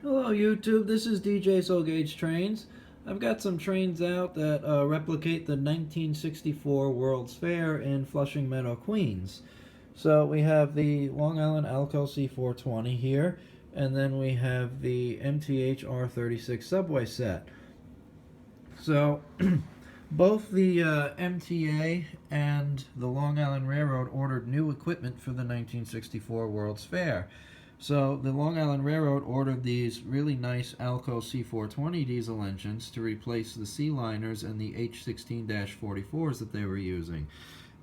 Hello YouTube, this is DJ Soul Gauge Trains. I've got some trains out that replicate the 1964 World's Fair in Flushing Meadow, Queens. So we have the Long Island Alco C420 here, and then we have the Mth R36 subway set. So both the MTA and the Long Island Railroad ordered new equipment for the 1964 World's Fair. So the Long Island Railroad ordered these really nice Alco C420 diesel engines to replace the Sea-Liners and the H16-44s that they were using.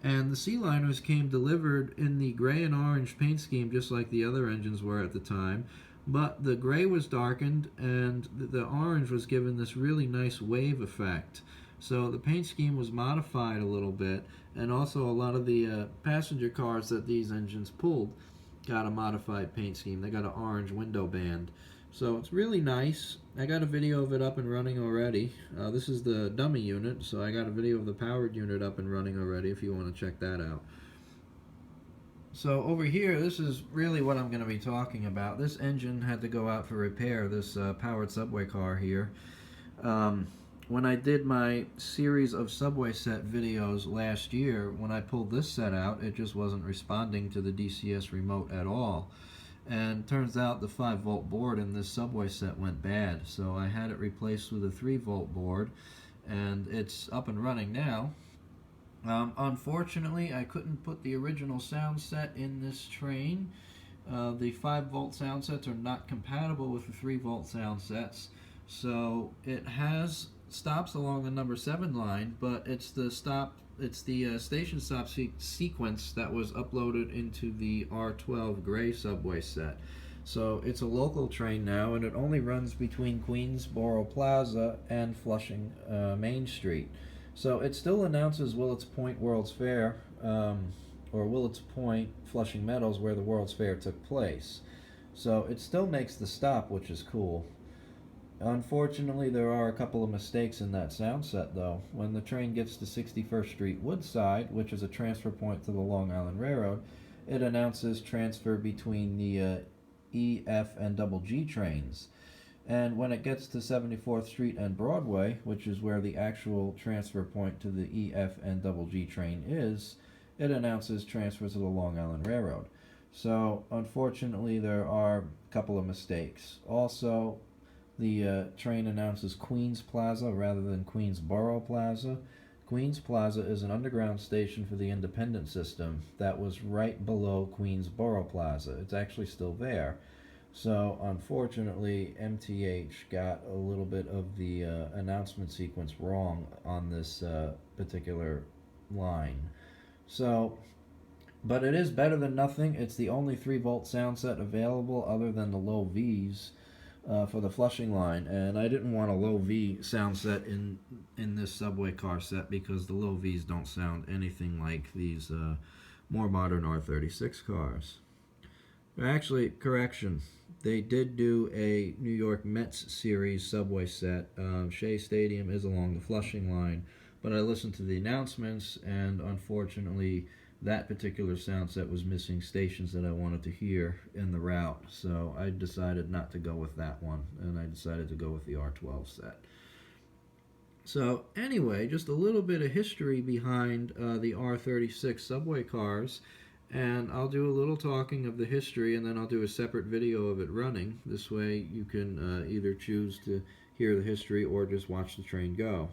And the Sea-Liners came delivered in the gray and orange paint scheme just like the other engines were at the time, but the gray was darkened and the orange was given this really nice wave effect. So the paint scheme was modified a little bit, and also a lot of the passenger cars that these engines pulled got a modified paint scheme. They got an orange window band. So it's really nice. I got a video of it up and running already. This is the dummy unit, so I got a video of the powered unit up and running already if you want to check that out. So over here, this is really what I'm going to be talking about. This engine had to go out for repair, this powered subway car here. When I did my series of subway set videos last year, when I pulled this set out, it just wasn't responding to the DCS remote at all. And turns out the 5-volt board in this subway set went bad, so I had it replaced with a 3-volt board, and it's up and running now. Unfortunately, I couldn't put the original sound set in this train. The 5-volt sound sets are not compatible with the 3-volt sound sets, so it has stops along the number 7 line, but it's the station stop sequence that was uploaded into the R12 gray subway set. So it's a local train now, and it only runs between Queensboro Plaza and Flushing Main Street. So it still announces Willets Point World's Fair, or Willets Point Flushing Meadows, where the World's Fair took place. So it still makes the stop, which is cool. Unfortunately, there are a couple of mistakes in that sound set, though. When the train gets to 61st Street Woodside, which is a transfer point to the Long Island Railroad, it announces transfer between the E, F, and double G trains. And when it gets to 74th Street and Broadway, which is where the actual transfer point to the E, F, and double G train is, it announces transfer to the Long Island Railroad. So, unfortunately, there are a couple of mistakes. Also, the train announces Queens Plaza rather than Queensboro Plaza. Queens Plaza is an underground station for the independent system that was right below Queensboro Plaza. It's actually still there. So unfortunately, MTH got a little bit of the announcement sequence wrong on this particular line. So, but it is better than nothing. It's the only 3-volt sound set available other than the low V's for the Flushing line, and I didn't want a low V sound set in this subway car set because the low V's don't sound anything like these more modern R36 cars. Actually, correction, they did do a New York Mets series subway set. Shea Stadium is along the Flushing line, but I listened to the announcements, and unfortunately that particular sound set was missing stations that I wanted to hear in the route, so I decided not to go with that one, and I decided to go with the R12 set. So anyway, just a little bit of history behind the R36 subway cars, and I'll do a little talking of the history, and then I'll do a separate video of it running. This way you can either choose to hear the history or just watch the train go.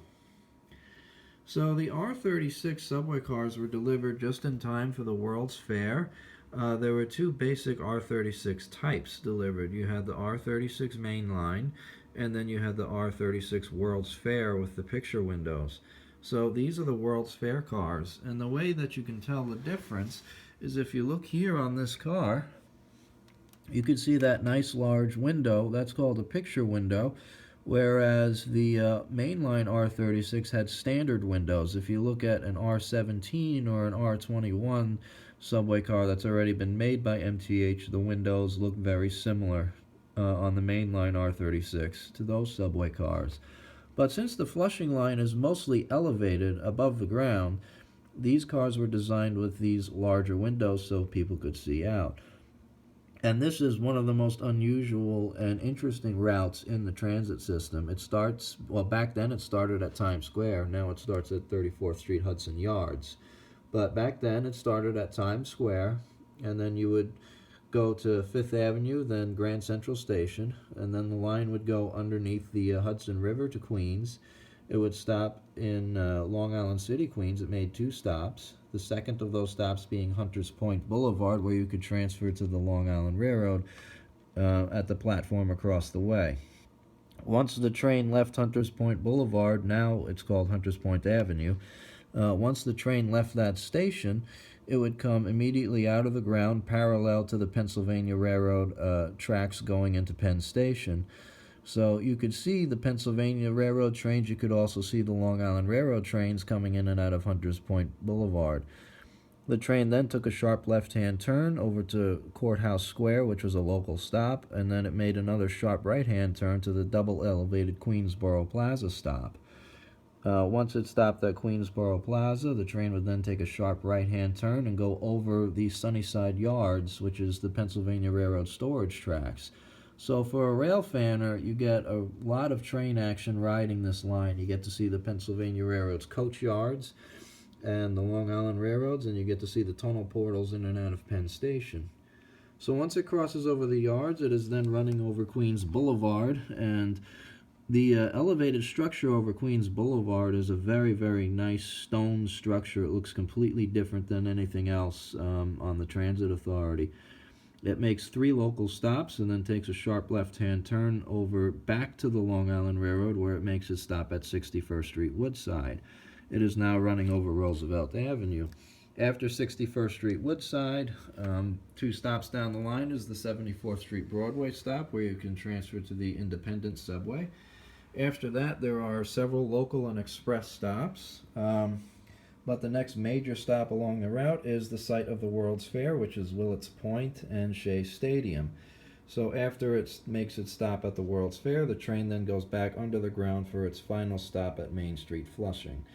So the R36 subway cars were delivered just in time for the World's Fair. There were 2 basic R36 types delivered. You had the R36 mainline, and then you had the R36 World's Fair with the picture windows. So these are the World's Fair cars, and the way that you can tell the difference is if you look here on this car, you can see that nice large window. That's called a picture window, whereas the mainline R36 had standard windows. If you look at an R17 or an R21 subway car that's already been made by MTH, the windows look very similar on the mainline R36 to those subway cars. But since the Flushing line is mostly elevated above the ground, these cars were designed with these larger windows so people could see out. And this is one of the most unusual and interesting routes in the transit system. It starts, well, back then it started at Times Square. Now it starts at 34th Street Hudson Yards. But back then it started at Times Square, and then you would go to Fifth Avenue, then Grand Central Station, and then the line would go underneath the Hudson River to Queens. It would stop in Long Island City, Queens. It made 2 stops. The second of those stops being Hunters Point Boulevard, where you could transfer to the Long Island Railroad at the platform across the way. Once the train left Hunters Point Boulevard, now it's called Hunters Point Avenue, once the train left that station, it would come immediately out of the ground parallel to the Pennsylvania Railroad tracks going into Penn Station. So you could see the Pennsylvania Railroad trains. You could also see the Long Island Railroad trains coming in and out of Hunters Point Boulevard. The train then took a sharp left-hand turn over to Courthouse Square, which was a local stop, and then it made another sharp right-hand turn to the double-elevated Queensboro Plaza stop. Once it stopped at Queensboro Plaza, the train would then take a sharp right-hand turn and go over the Sunnyside Yards, which is the Pennsylvania Railroad storage tracks. So for a rail fanner, you get a lot of train action riding this line. You get to see the Pennsylvania Railroad's coach yards and the Long Island Railroads, and you get to see the tunnel portals in and out of Penn Station. So once it crosses over the yards, it is then running over Queens Boulevard, and the elevated structure over Queens Boulevard is a very, very nice stone structure. It looks completely different than anything else on the Transit Authority. It makes 3 local stops and then takes a sharp left-hand turn over back to the Long Island Railroad, where it makes its stop at 61st Street Woodside. It is now running over Roosevelt Avenue. After 61st Street Woodside, 2 stops down the line is the 74th Street Broadway stop, where you can transfer to the Independence subway. After that, there are several local and express stops. But the next major stop along the route is the site of the World's Fair, which is Willets Point and Shea Stadium. So after it makes its stop at the World's Fair, the train then goes back under the ground for its final stop at Main Street, Flushing.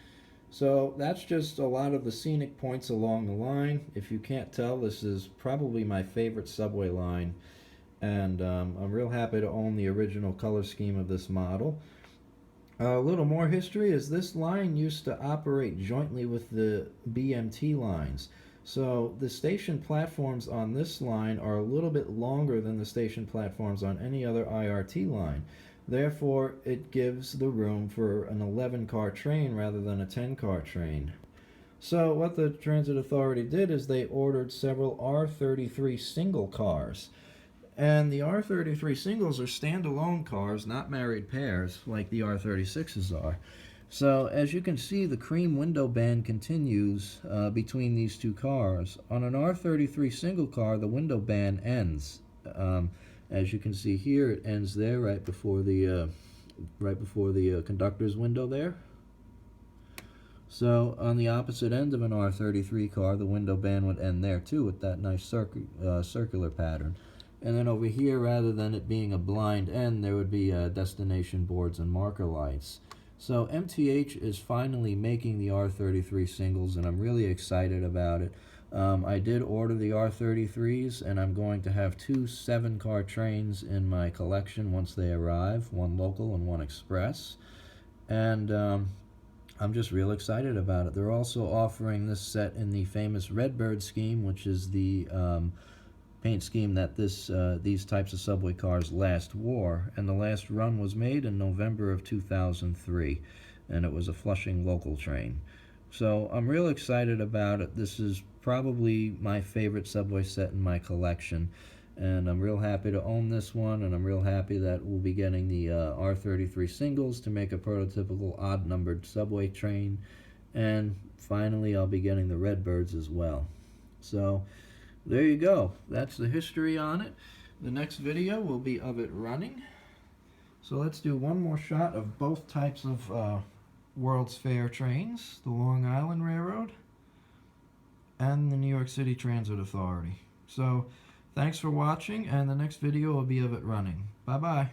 So that's just a lot of the scenic points along the line. If you can't tell, this is probably my favorite subway line, and I'm real happy to own the original color scheme of this model. A little more history is this line used to operate jointly with the BMT lines. So the station platforms on this line are a little bit longer than the station platforms on any other IRT line. Therefore, it gives the room for an 11-car train rather than a 10-car train. So what the Transit Authority did is they ordered several R33 single cars. And the R33 singles are standalone cars, not married pairs, like the R36s are. So, as you can see, the cream window band continues between these 2 cars. On an R33 single car, the window band ends. As you can see here, it ends there right before the conductor's window there. So, on the opposite end of an R33 car, the window band would end there too, with that nice circular pattern. And then over here, rather than it being a blind end, there would be destination boards and marker lights. So MTH is finally making the R33 singles, and I'm really excited about it. I did order the R33s, and I'm going to have 2 7-car trains in my collection once they arrive, 1 local and 1 express. And I'm just real excited about it. They're also offering this set in the famous Redbird scheme, which is the paint scheme that these types of subway cars last wore, and the last run was made in November of 2003, and it was a Flushing local train. So I'm real excited about it. This is probably my favorite subway set in my collection, and I'm real happy to own this one, and I'm real happy that we'll be getting the R33 singles to make a prototypical odd-numbered subway train, and finally I'll be getting the Redbirds as well. So there you go. That's the history on it. The next video will be of it running. So let's do one more shot of both types of World's Fair trains, the Long Island Railroad and the New York City Transit Authority. So thanks for watching, and the next video will be of it running. Bye-bye.